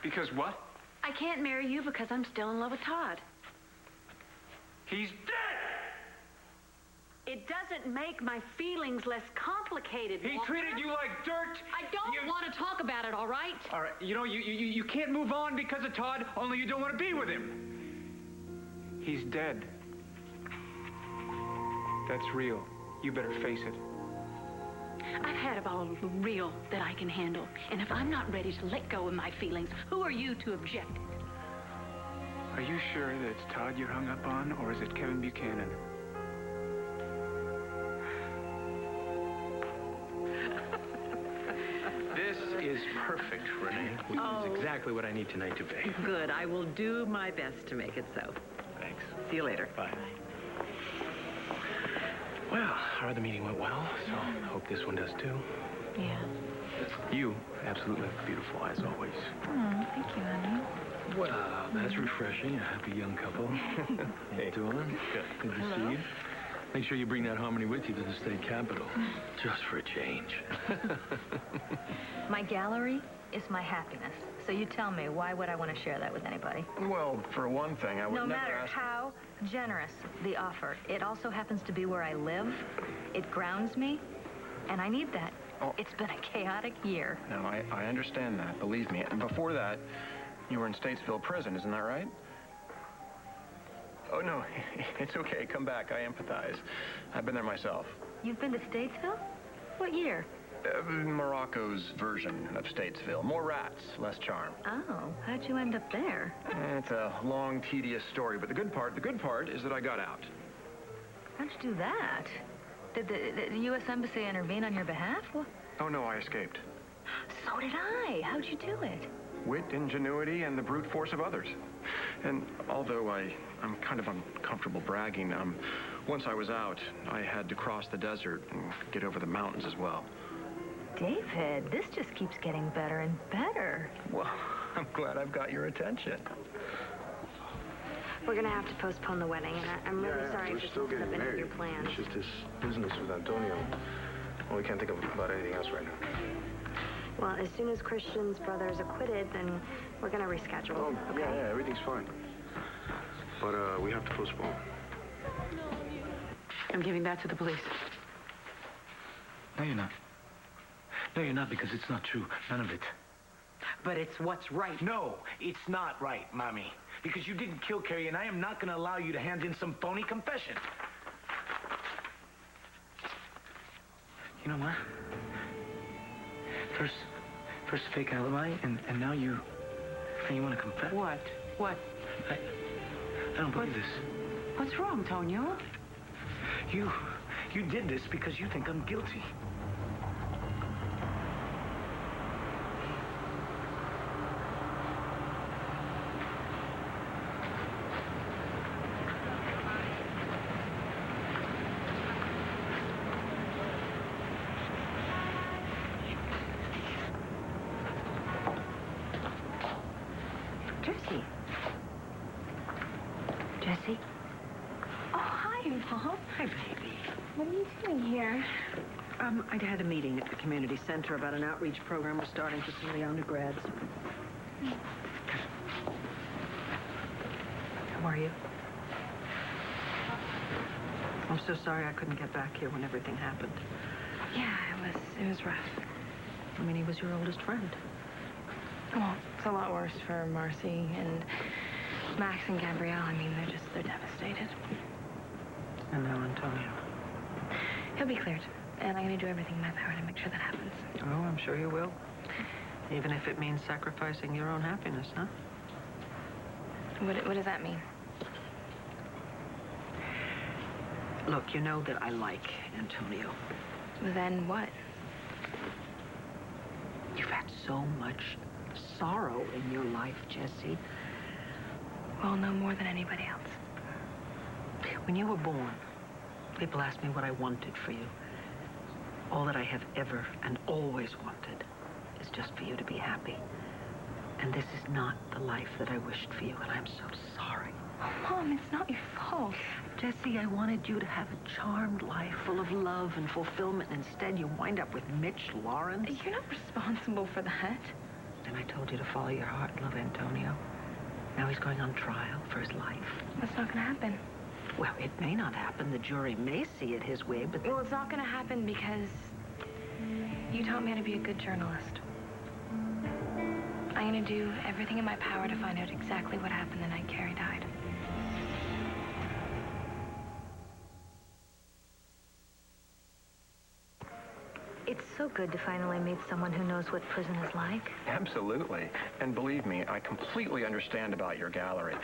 Because what? I can't marry you because I'm still in love with Todd. He's dead! It doesn't make my feelings less complicated, He Walter. treated you like dirt! I don't want to talk about it, all right? All right, you know, you can't move on because of Todd, only you don't want to be with him. He's dead. That's real. You better face it. I've had about all the real that I can handle. And if I'm not ready to let go of my feelings, who are you to object? Are you sure that it's Todd you're hung up on, or is it Kevin Buchanan? This is perfect, Renee. This is exactly what I need tonight to be. Good. I will do my best to make it so. Thanks. See you later. Bye. Well, our other meeting went well, so I hope this one does too. Yeah. You absolutely look beautiful, as always. Oh, thank you, honey. Well, that's refreshing. A happy young couple. How you doing? Good to see you. Make sure you bring that harmony with you to the state capitol, just for a change. My gallery is my happiness. So you tell me, why would I want to share that with anybody? Well, for one thing, I would no never matter ask... how generous the offer, it also happens to be where I live. It grounds me, and I need that. Oh. It's been a chaotic year. No, I understand that, believe me. And before that, you were in Statesville prison, isn't that right? Oh, no, it's okay. Come back. I empathize. I've been there myself. You've been to Statesville? What year? Morocco's version of Statesville. More rats, less charm. Oh, how'd you end up there? It's a long, tedious story, but the good part is that I got out. How'd you do that? Did the U.S. Embassy intervene on your behalf? What? Oh, no, I escaped. So did I. How'd you do it? Wit, ingenuity, and the brute force of others. And although I'm kind of uncomfortable bragging, once I was out, I had to cross the desert and get over the mountains as well. David, this just keeps getting better and better. Well, I'm glad I've got your attention. We're gonna have to postpone the wedding, and I'm really sorry we're for still something getting up married. your plans. It's just this business with Antonio. Well, we can't think about anything else right now. Well, as soon as Christian's brother is acquitted, then we're gonna reschedule. Oh, okay? yeah, everything's fine. But we have to postpone. I'm giving that to the police. No, you're not. No, you're not, because it's not true. None of it. But it's what's right. No, it's not right, Mommy. Because you didn't kill Carrie, and I am not going to allow you to hand in some phony confession. You know what? First fake alibi, and now you want to confess? What? What? I don't believe this. What's wrong, Tonio? You did this because you think I'm guilty. Jessie. Jessie? Oh, hi, Mom. Hi, baby. What are you doing here? I had a meeting at the community center about an outreach program we're starting for some of the undergrads. How are you? I'm so sorry I couldn't get back here when everything happened. Yeah, it was rough. I mean, he was your oldest friend. Well, it's a lot worse for Marcy and Max and Gabrielle. I mean, they're devastated. And now Antonio. He'll be cleared, and I'm gonna do everything in my power to make sure that happens. Oh, I'm sure you will. Even if it means sacrificing your own happiness, huh? What does that mean? Look, you know that I like Antonio. Then what? You've had so much sorrow in your life, Jessie. Well, no more than anybody else. When you were born, people asked me what I wanted for you. All that I have ever and always wanted is just for you to be happy. And this is not the life that I wished for you, and I'm so sorry. Oh, Mom, it's not your fault. Jessie, I wanted you to have a charmed life full of love and fulfillment. Instead, you wind up with Mitch Lawrence. You're not responsible for that. and I told you to follow your heart and love Antonio. Now he's going on trial for his life. That's not gonna happen. Well, it may not happen. The jury may see it his way, but... Well, it's not gonna happen because you taught me how to be a good journalist. I'm gonna do everything in my power to find out exactly what happened the night Carrie died. It's so good to finally meet someone who knows what prison is like. Absolutely. And believe me, I completely understand about your gallery.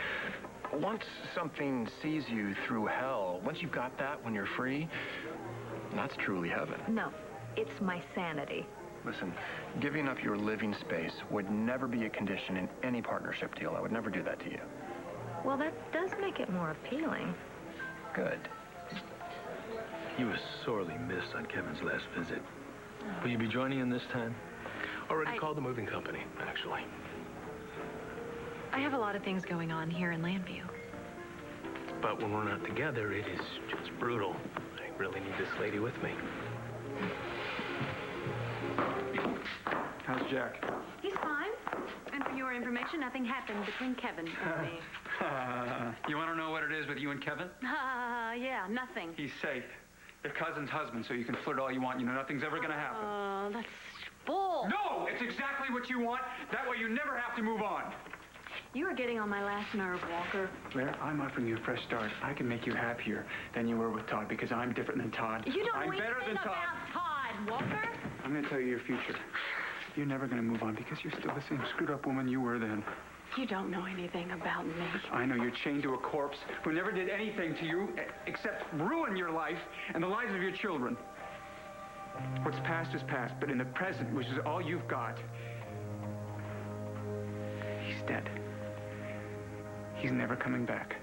Once something sees you through hell, once you've got that when you're free, that's truly heaven. No, it's my sanity. Listen, giving up your living space would never be a condition in any partnership deal. I would never do that to you. Well, that does make it more appealing. Good. You were sorely missed on Kevin's last visit. Will you be joining him this time? Already called the moving company, actually. I have a lot of things going on here in Landview. But when we're not together, it is just brutal. I really need this lady with me. How's Jack? He's fine. And for your information, nothing happened between Kevin and me. You want to know what it is with you and Kevin? Yeah, nothing. He's safe. Your cousin's husband, so you can flirt all you want. You know nothing's ever going to happen. Oh, that's bull. No! It's exactly what you want. That way you never have to move on. You are getting on my last nerve, Walker. Claire, I'm offering you a fresh start. I can make you happier than you were with Todd because I'm different than Todd. You don't I'm know better anything than Todd. about Todd, Walker. I'm going to tell you your future. You're never going to move on because you're still the same screwed up woman you were then. You don't know anything about me. I know you're chained to a corpse who never did anything to you except ruin your life and the lives of your children. What's past is past, but in the present, which is all you've got, he's dead. He's never coming back.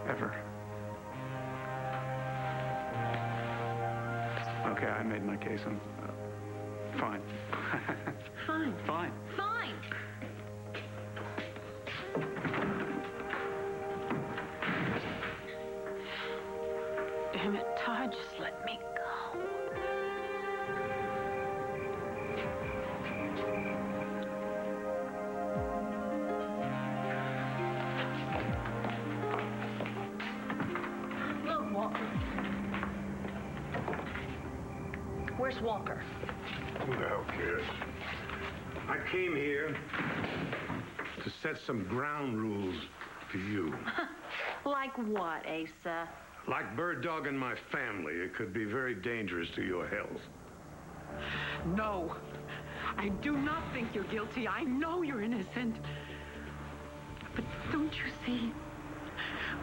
Ever. Okay, I made my case. I'm fine. Fine. Fine. Fine. Damn it, Todd, just let me go. Look, Walker. Where's Walker? Who the hell cares? I came here to set some ground rules for you. Like what, Asa? Like bird dogging my family, it could be very dangerous to your health. No. I do not think you're guilty. I know you're innocent. But don't you see?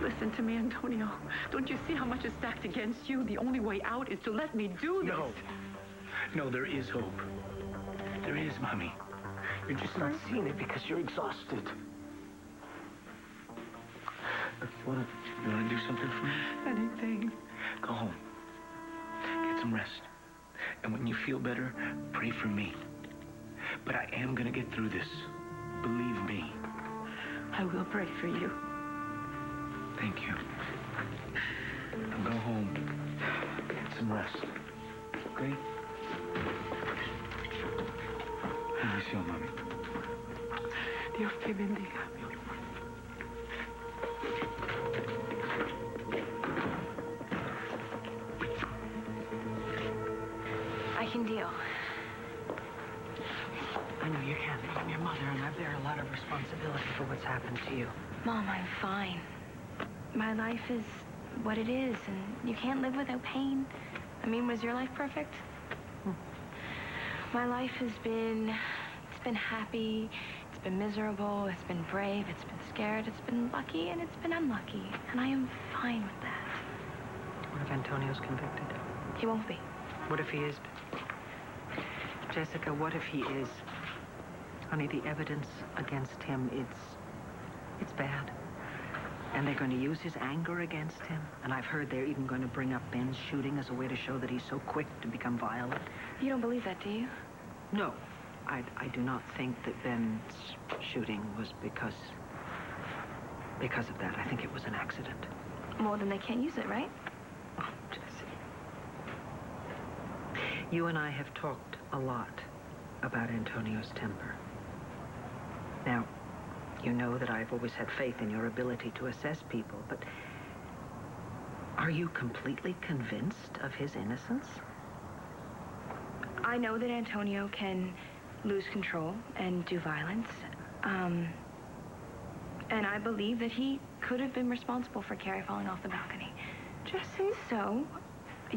Listen to me, Antonio. Don't you see how much is stacked against you? The only way out is to let me do this. No, there is hope. There is, Mommy. You're just not seeing it because you're exhausted. You wanna do something for me? Anything. Go home. Get some rest. And when you feel better, pray for me. But I am gonna get through this. Believe me. I will pray for you. Thank you. Now go home. Get some rest. Okay? Bendición, Mami. Dios te bendiga. I can deal. I know you can. I'm your mother, and I bear a lot of responsibility for what's happened to you. Mom, I'm fine. My life is what it is, and you can't live without pain. I mean, was your life perfect? My life has been, it's been happy, it's been miserable, it's been brave, it's been scared, it's been lucky, and it's been unlucky. And I am fine with that. What if Antonio's convicted? He won't be. What if he is? Jessica, what if he is? Honey, the evidence against him, it's bad. And they're going to use his anger against him. And I've heard they're even going to bring up Ben's shooting as a way to show that he's so quick to become violent. You don't believe that, do you? No, I do not think that Ben's shooting was because of that. I think it was an accident. Well, then they can't use it, right? Oh, Jessie. You and I have talked a lot about Antonio's temper. Now, you know that I've always had faith in your ability to assess people, but are you completely convinced of his innocence? I know that Antonio can lose control and do violence. And I believe that he could have been responsible for Carrie falling off the balcony. Jessie? So,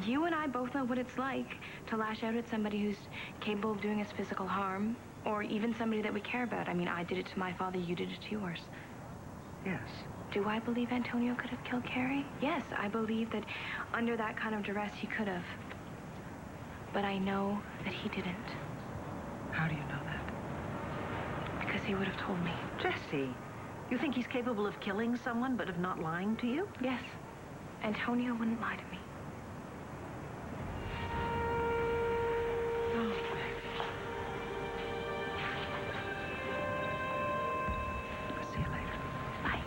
you and I both know what it's like to lash out at somebody who's capable of doing us physical harm, or even somebody that we care about. I mean, I did it to my father, you did it to yours. Yes. Do I believe Antonio could have killed Carrie? Yes, I believe that under that kind of duress, he could have. But I know that he didn't. How do you know that? Because he would have told me. Jessie, you think he's capable of killing someone but of not lying to you? Yes. Antonio wouldn't lie to me. Oh, see you later. Bye.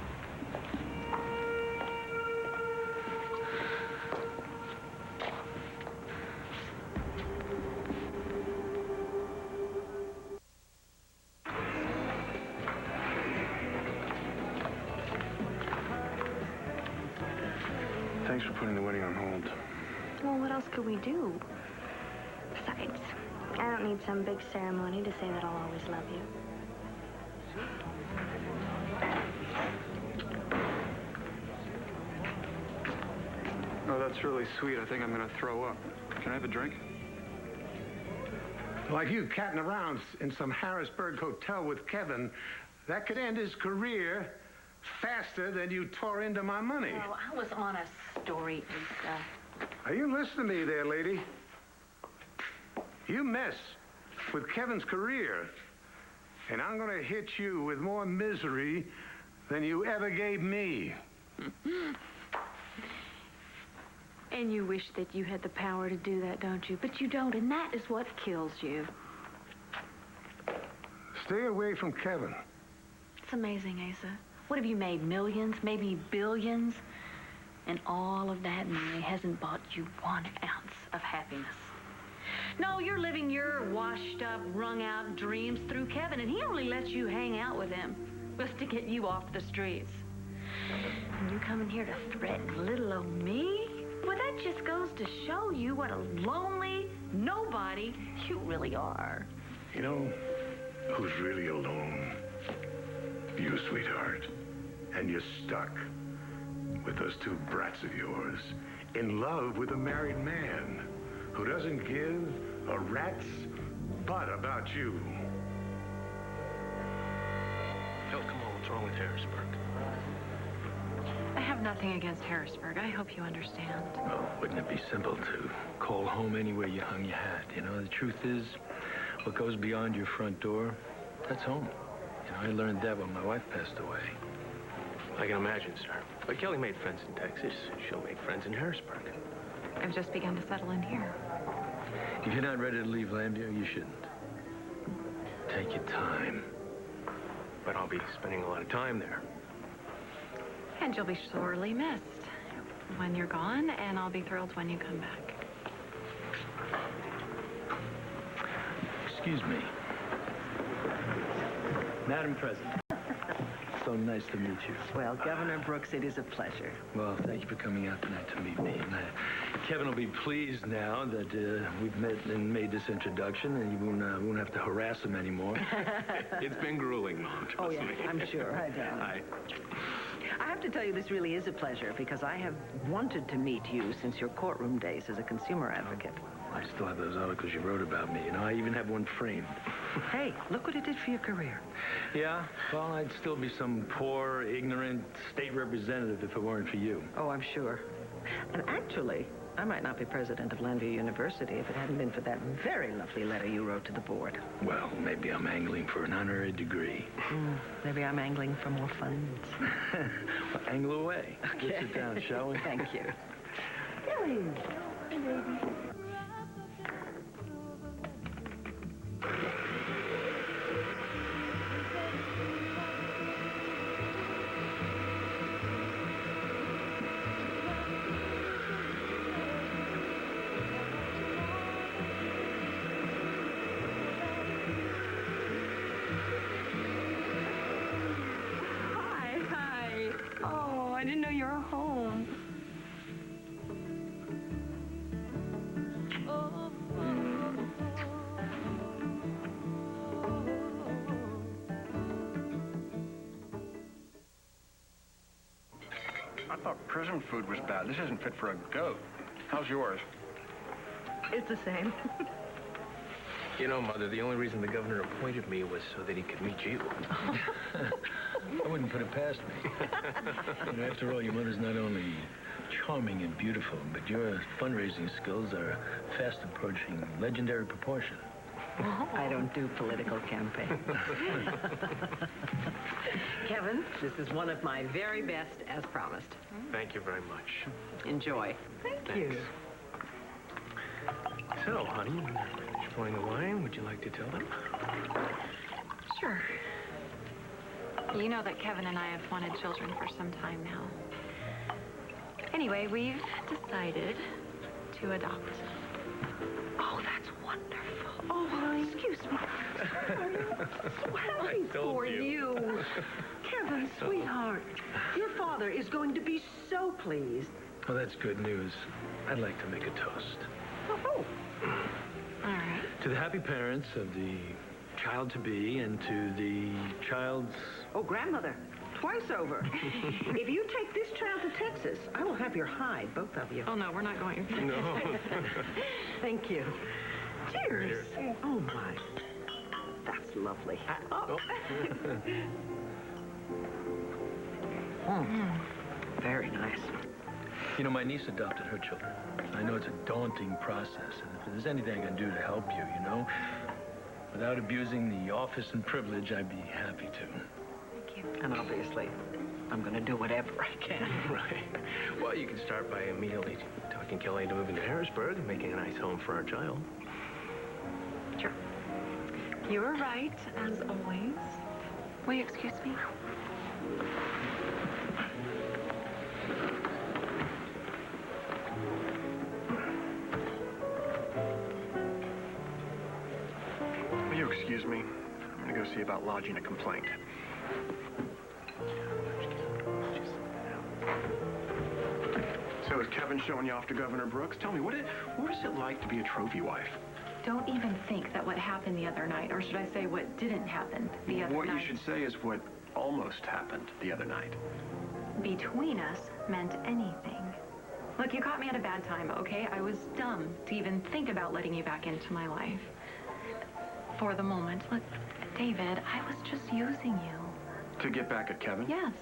Thanks for putting the wedding on hold. Well, what else could we do? Besides, I don't need some big ceremony to say that I'll always love you. Oh, that's really sweet. I think I'm going to throw up. Can I have a drink? Like you catting around in some Harrisburg hotel with Kevin, that could end his career faster than you tore into my money. Oh, I was on a story, Lisa. Are you listening to me there, lady? You mess with Kevin's career, and I'm going to hit you with more misery than you ever gave me. And you wish that you had the power to do that, don't you? But you don't, and that is what kills you. Stay away from Kevin. It's amazing, Asa. What have you made? Millions, maybe billions? And all of that money hasn't bought you 1 ounce of happiness. No, you're living your washed-up, wrung-out dreams through Kevin, and he only lets you hang out with him just to get you off the streets. And you coming here to threaten little old me? Well, that just goes to show you what a lonely nobody you really are. You know who's really alone? You, sweetheart. And you're stuck with those 2 brats of yours, in love with a married man who doesn't give a rat's butt about you. Phil, come on, what's wrong with Harrisburg? I have nothing against Harrisburg. I hope you understand. Well, wouldn't it be simple to call home anywhere you hung your hat? You know, the truth is, what goes beyond your front door, that's home. You know, I learned that when my wife passed away. I can imagine, sir. But Kelly made friends in Texas. She'll make friends in Harrisburg. I've just begun to settle in here. If you're not ready to leave Lambia, you shouldn't. Take your time. But I'll be spending a lot of time there. And you'll be sorely missed when you're gone, and I'll be thrilled when you come back. Excuse me. Madam President. So nice to meet you. Well, Governor Brooks, it is a pleasure. Well, thank you for coming out tonight to meet me. And, Kevin will be pleased now that we've met and made this introduction, and you won't have to harass him anymore. It's been grueling, Mom. Oh, yeah, I'm sure. I have to tell you, this really is a pleasure, because I have wanted to meet you since your courtroom days as a consumer advocate. I still have those articles you wrote about me. You know, I even have one framed. Hey, look what it did for your career. Yeah? Well, I'd still be some poor, ignorant state representative if it weren't for you. Oh, I'm sure. And actually, I might not be president of Lambia University if it hadn't been for that very lovely letter you wrote to the board. Well, maybe I'm angling for an honorary degree. Maybe I'm angling for more funds. Well, angle away. Okay. Let's sit down, shall we? Thank you. Billy. Hey, baby. thought prison food was bad. This isn't fit for a goat. How's yours? It's the same. You know, Mother, the only reason the governor appointed me was so that he could meet you. I wouldn't put it past me. You know, after all, your mother's not only charming and beautiful, but your fundraising skills are fast approaching legendary proportion. I don't do political campaigns. Kevin, this is one of my very best, as promised. Thank you very much. Enjoy. Thank you. So, honey, you're pouring the wine. Would you like to tell them? Sure. You know that Kevin and I have wanted children for some time now. Anyway, we've decided to adopt. Oh, that's wonderful. Oh, excuse me. So happy for you. Kevin, sweetheart, your father is going to be so pleased. Well, that's good news. I'd like to make a toast. Oh. All right. To the happy parents of the child-to-be and to the child's... Oh, grandmother, twice over. If you take this child to Texas, I will have your hide, both of you. Oh, no, we're not going. No. Thank you. Cheers. Oh, my. That's lovely. Very nice. You know, my niece adopted her children. I know it's a daunting process, and if there's anything I can do to help you, you know, without abusing the office and privilege, I'd be happy to. Thank you. And obviously, I'm going to do whatever I can. Right. Well, you can start by immediately talking Kelly into moving to Harrisburg and making a nice home for our child. Sure. You were right, as always. Will you excuse me? Will you excuse me? I'm going to go see about lodging a complaint. So is Kevin showing you off to Governor Brooks? Tell me, what is it like to be a trophy wife? Don't even think that what happened the other night, or should I say what didn't happen the other night. What you should say is what almost happened the other night. Between us meant anything. Look, you caught me at a bad time, okay? I was dumb to even think about letting you back into my life. For the moment. Look, David, I was just using you. To get back at Kevin? Yes.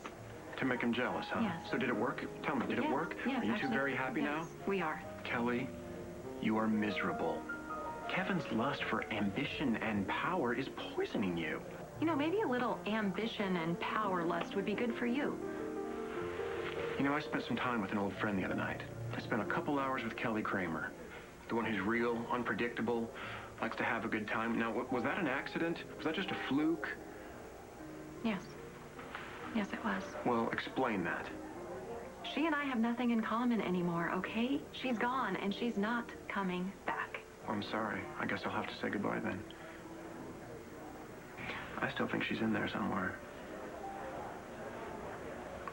To make him jealous, huh? Yes. So did it work? Tell me, did it work? Yes, Are you actually, two very happy now? We are. Kelly, you are miserable. Kevin's lust for ambition and power is poisoning you. You know, maybe a little ambition and power lust would be good for you. You know, I spent some time with an old friend the other night. I spent a couple hours with Kelly Kramer. The one who's real, unpredictable, likes to have a good time. Now, was that an accident? Was that just a fluke? Yes. Yes, it was. Well, explain that. She and I have nothing in common anymore, okay? She's gone, and she's not coming back. I'm sorry. I guess I'll have to say goodbye then. I still think she's in there somewhere.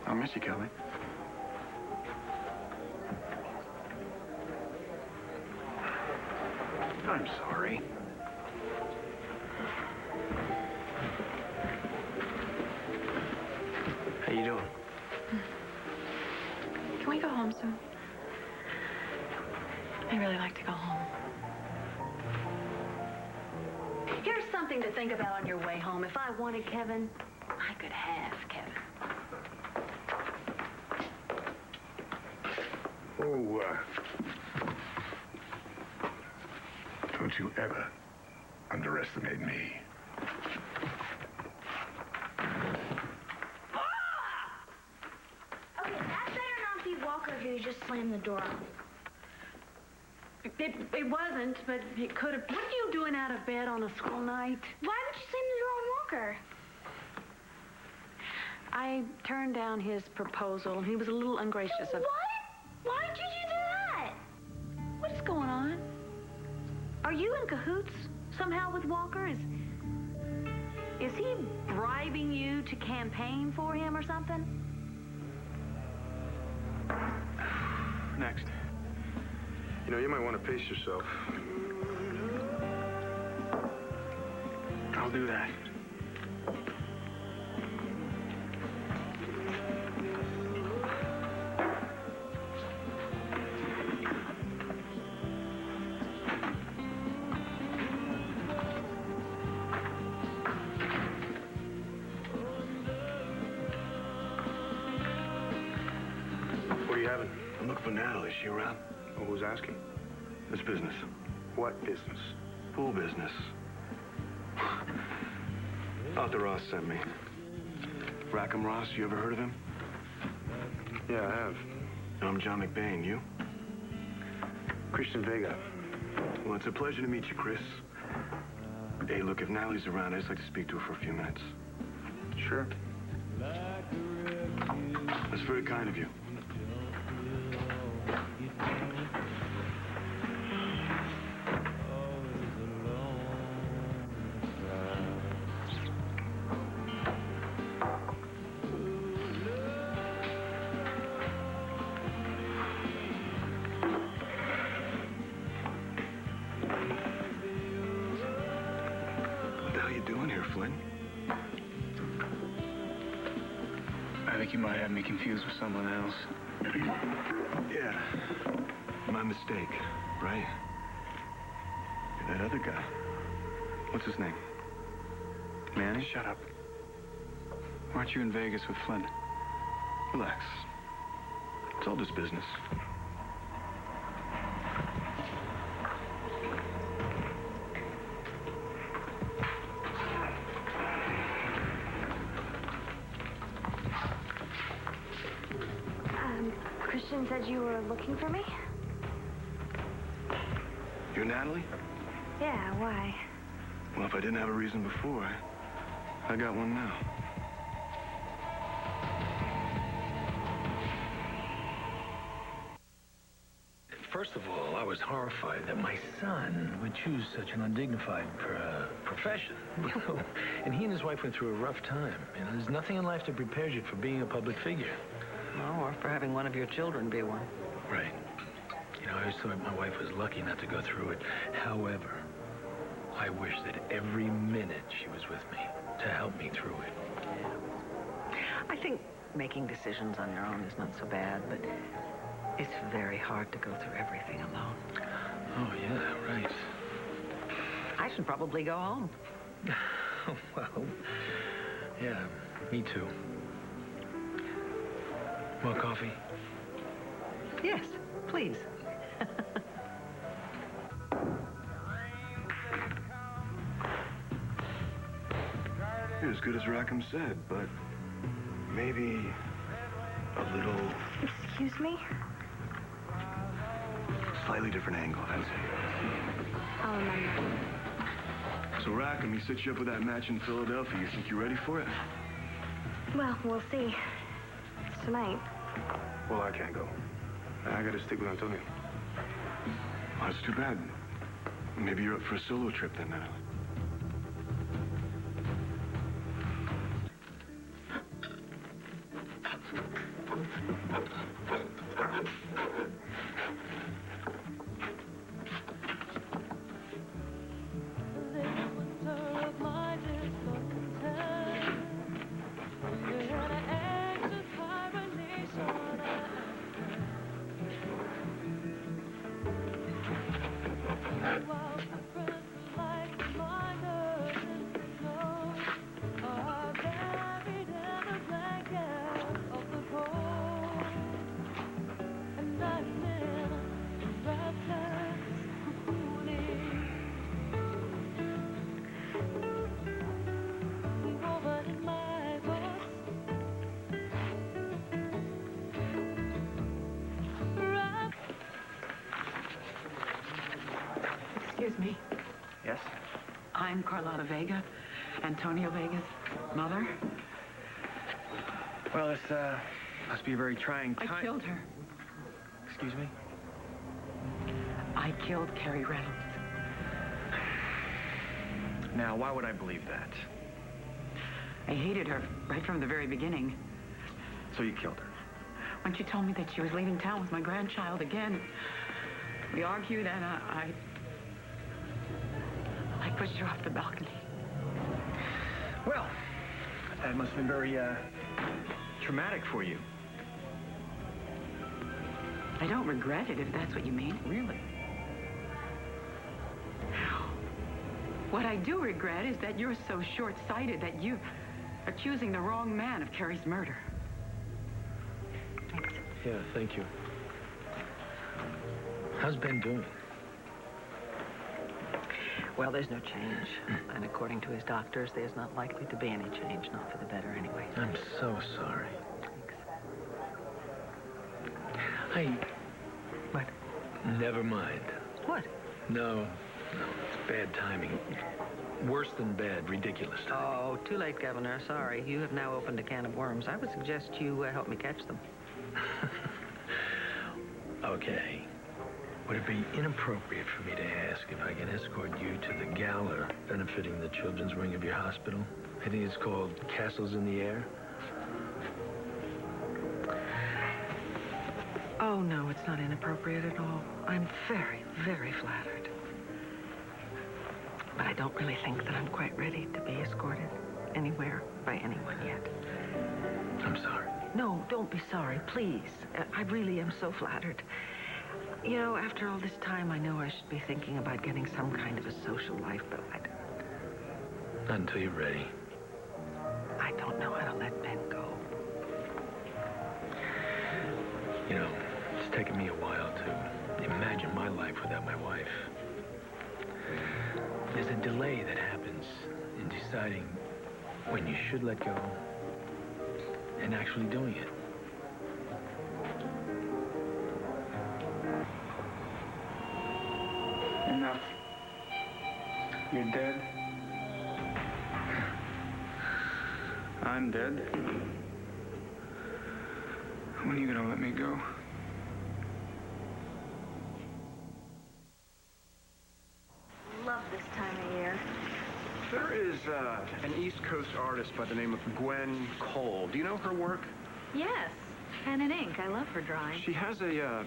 I'll miss you, Kelly. I'm sorry. How you doing? Can we go home soon? I'd really like to go home. Here's something to think about on your way home. If I wanted Kevin, I could have Kevin. Oh, don't you ever underestimate me. Okay, that better not be Walker who just slammed the door on. It wasn't, but it could have. What are you doing out of bed on a school night? Why would you slam the door on Walker? I turned down his proposal. He was a little ungracious. What? Why did you do that? What's going on? Are you in cahoots somehow with Walker? Is he bribing you to campaign for him or something? Next. You know, you might want to pace yourself. I'll do that. having? I'm looking for Natalie. Is she around? Well, who's asking? It's business. What business? Pool business. Arthur Ross sent me. Rackham Ross, you ever heard of him? Yeah, I have. I'm John McBain. You? Christian Vega. Well, it's a pleasure to meet you, Cris. Hey, look, if Natalie's around, I'd just like to speak to her for a few minutes. Sure. That's very kind of you. What the hell are you doing here, Flynn? I think you might have me confused with someone else. Yeah, my mistake, right? That other guy. What's his name? Manny? Shut up. Why aren't you in Vegas with Flynn? Relax. It's all just business. Christian said you were looking for me? You're Natalie? Yeah, why? Well, if I didn't have a reason before, I got one now. First of all, I was horrified that my son would choose such an undignified profession. And he and his wife went through a rough time. You know, there's nothing in life that prepares you for being a public figure. Well, or for having one of your children be one. Right. You know, I always thought my wife was lucky not to go through it. However, I wish that every minute she was with me to help me through it. I think making decisions on your own is not so bad, but it's very hard to go through everything alone. Oh, yeah, right. I should probably go home. Well, yeah, me too. More coffee? Yes, please. You're as good as Rackham said, but maybe a little Excuse me? slightly different angle, that's it. I'll remember. So Rackham, he set you up with that match in Philadelphia. You think you're ready for it? Well, we'll see. It's tonight. Well, I can't go. I gotta stick with Antonio. Well, that's too bad. Maybe you're up for a solo trip then, Natalie. Excuse me. Yes? I'm Carlotta Vega, Antonio Vega's mother. Well, this, must be a very trying time. I killed her. Excuse me? I killed Carrie Reynolds. Now, why would I believe that? I hated her right from the very beginning. So you killed her? When she told me that she was leaving town with my grandchild again, we argued and I pushed her off the balcony. Well, that must have been very, traumatic for you. I don't regret it, if that's what you mean. Really? What I do regret is that you're so short-sighted that you are choosing the wrong man of Carrie's murder. Thanks. Yeah, thank you. How's Ben doing? Well, there's no change. And according to his doctors, there's not likely to be any change, not for the better anyway. I'm so sorry. Thanks. What? Never mind. What? No, it's bad timing. Worse than bad, ridiculous timing. Oh, too late, Governor. Sorry. You have now opened a can of worms. I would suggest you help me catch them. Okay. Would it be inappropriate for me to ask if I can escort you to the gala benefiting the children's wing of your hospital? I think it's called Castles in the Air. Oh, no, it's not inappropriate at all. I'm very, very flattered. But I don't really think that I'm quite ready to be escorted anywhere by anyone yet. I'm sorry. No, don't be sorry, please. I really am so flattered. You know, after all this time, I know I should be thinking about getting some kind of a social life, but I don't. Not until you're ready. I don't know how to let Ben go. You know, it's taken me a while to imagine my life without my wife. There's a delay that happens in deciding when you should let go and actually doing it. Enough. You're dead. I'm dead. When are you gonna let me go? Love this time of year. There is an East Coast artist by the name of Gwen Cole. Do you know her work? Yes, pen and ink. I love her drawing. She has a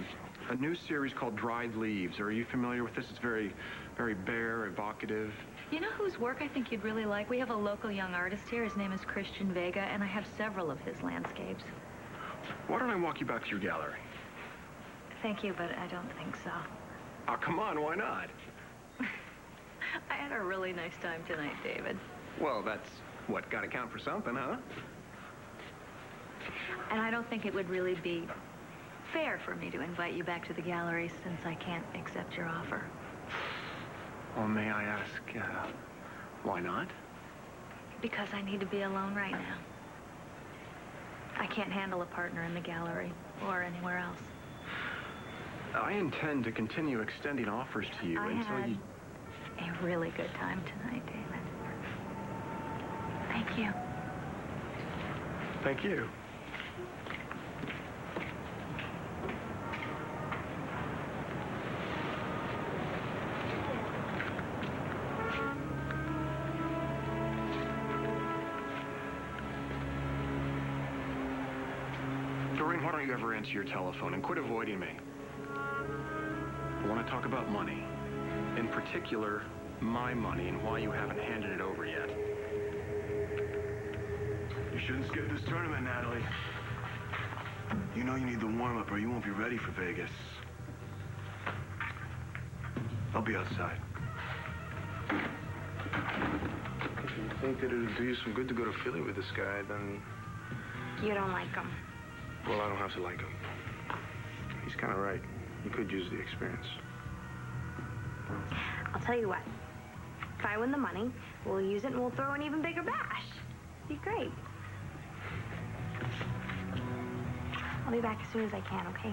new series called Dried Leaves. Are you familiar with this? It's very, very bare, evocative. You know whose work I think you'd really like? We have a local young artist here. His name is Christian Vega, and I have several of his landscapes. Why don't I walk you back to your gallery? Thank you, but I don't think so. Oh, come on, why not? I had a really nice time tonight, David. Well, that's what, gotta count for something, huh? And I don't think it would really be fair for me to invite you back to the gallery since I can't accept your offer. Well, may I ask, why not? Because I need to be alone right now. I can't handle a partner in the gallery or anywhere else. I intend to continue extending offers to you until you... A really good time tonight, David. Thank you. Thank you. Doreen, why don't you ever answer your telephone and quit avoiding me? I want to talk about money. In particular, my money and why you haven't handed it over yet. You shouldn't skip this tournament, Natalie. You know you need the warm-up or you won't be ready for Vegas. I'll be outside. If you think that it'll do you some good to go to Philly with this guy, then... You don't like him. Well, I don't have to like him. He's kind of right. You could use the experience. I'll tell you what. If I win the money, we'll use it and we'll throw an even bigger bash. Be great. I'll be back as soon as I can, okay?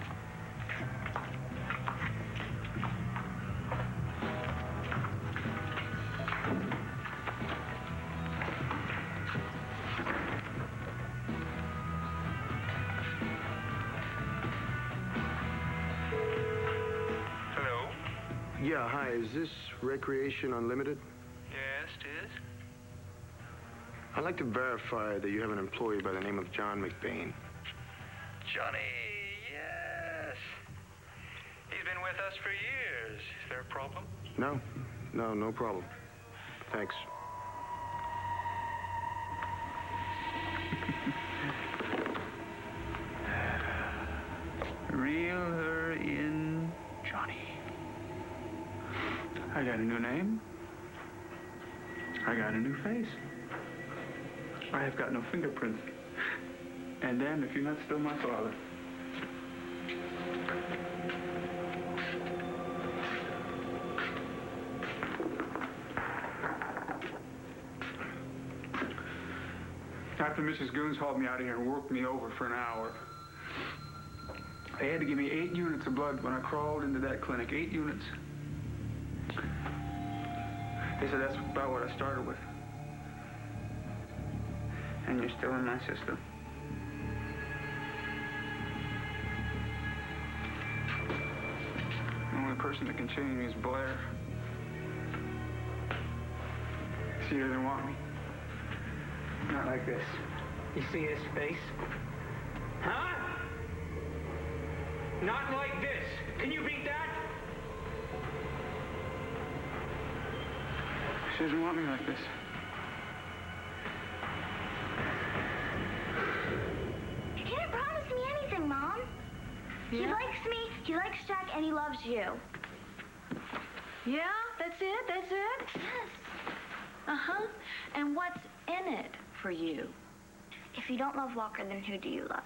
Yeah, hi. Is this Recreation Unlimited? Yes, it is. I'd like to verify that you have an employee by the name of John McBain. Johnny, yes. He's been with us for years. Is there a problem? No problem. Thanks. Reel her in, Johnny. I got a new name. I got a new face. I have got no fingerprints. And damn if you're not still my father. After Mrs. Goons hauled me out of here and worked me over for an hour, they had to give me 8 units of blood when I crawled into that clinic. 8 units. They said that's about what I started with. And you're still in my system. The only person that can change me is Blair. She doesn't want me. Not like this. You see his face? Huh? Not like this. Can you beat that? She doesn't want me like this. He didn't promise me anything, Mom. Yeah? He likes me, he likes Jack, and he loves you. Yeah, that's it? That's it? Yes. Uh-huh. And what's in it for you? If you don't love Walker, then who do you love?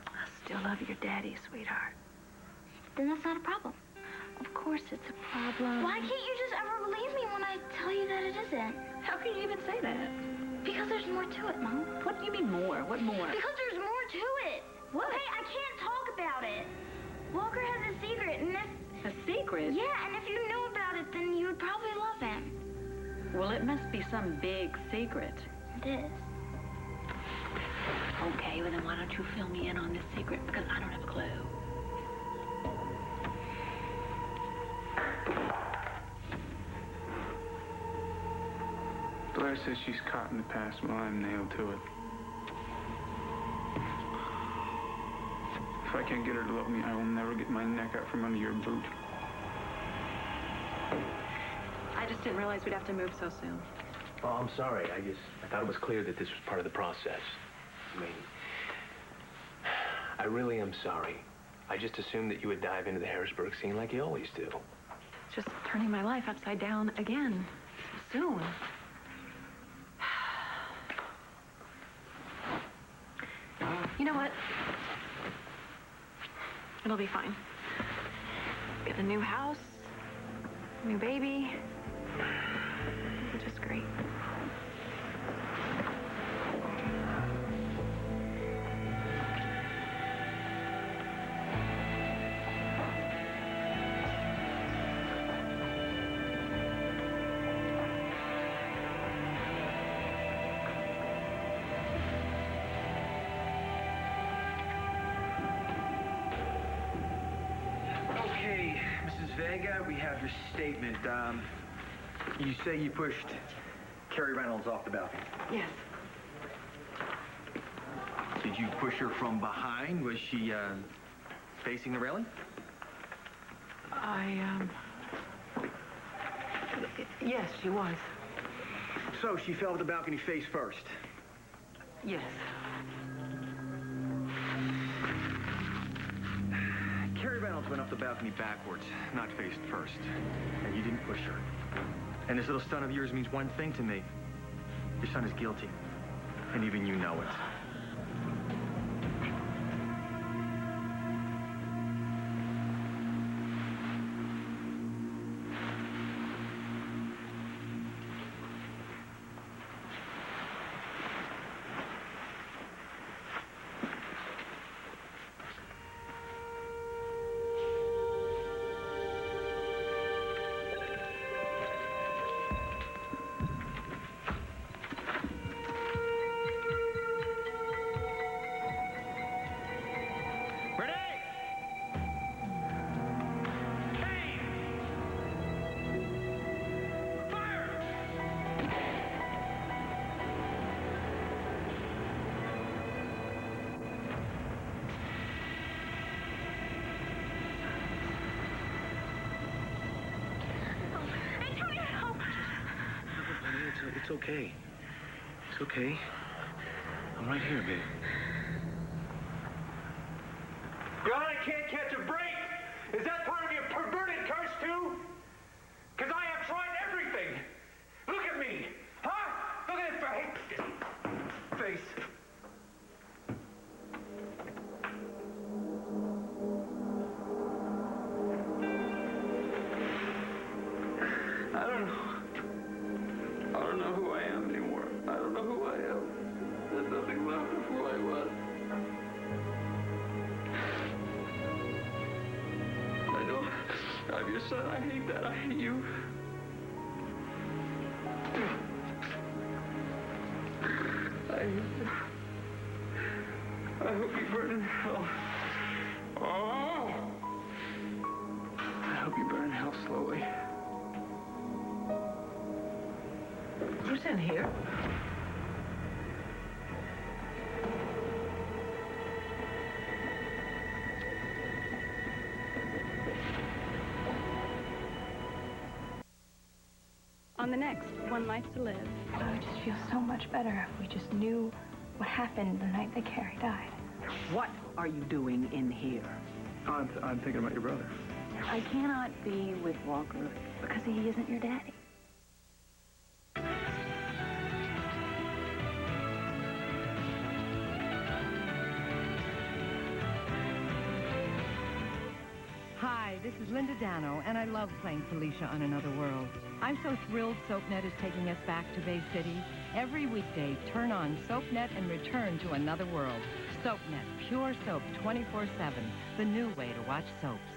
I still love your daddy, sweetheart. Then that's not a problem. Of course it's a problem. Why can't you just ever believe me when I tell you that it isn't? How can you even say that? Because there's more to it, Mom. What do you mean more? What more? Because there's more to it. What? Okay, I can't talk about it. Walker has a secret, and if... A secret? Yeah, and if you knew about it, then you would probably love him. Well, it must be some big secret. It is. Okay, well then why don't you fill me in on this secret? Because I don't have a clue. Blair says she's caught in the past while I'm nailed to it. If I can't get her to love me, I will never get my neck out from under your boot. I just didn't realize we'd have to move so soon. Oh, I'm sorry. I thought it was clear that this was part of the process. I mean, I really am sorry. I just assumed that you would dive into the Harrisburg scene like you always do. It's just turning my life upside down again. Soon. You know what? It'll be fine. Get a new house, new baby. It'll be just great. Okay, Mrs. Vega, we have your statement. You say you pushed Carrie Reynolds off the balcony. Yes. Did you push her from behind? Was she, facing the railing? Yes, she was. So she fell off the balcony face first. Yes. Carrie Reynolds went up the balcony backwards, not face first. And you didn't push her. And this little stunt of yours means one thing to me. Your son is guilty. And even you know it. It's okay. It's okay. I'm right here, babe. God, I can't catch a break! Is that part of your perverted curse, too? Because I have tried everything! Look at me! Huh? Look at this face! I don't know. don't know who I am anymore. I don't know who I am. There's nothing left of who I was. I know I'm your son. I hate that. I hate you. I hate you. I hope you burn in hell. Oh! I hope you burn in hell slowly. Who's in here? On the next One Life to Live. I would just feel so much better if we just knew what happened the night that Carrie died. What are you doing in here? I'm thinking about your brother. I cannot be with Walker because he isn't your daddy. Hi, this is Linda Dano, and I love playing Felicia on Another World. I'm so thrilled SoapNet is taking us back to Bay City. Every weekday, turn on SoapNet and return to Another World. SoapNet, pure soap 24/7, the new way to watch soaps.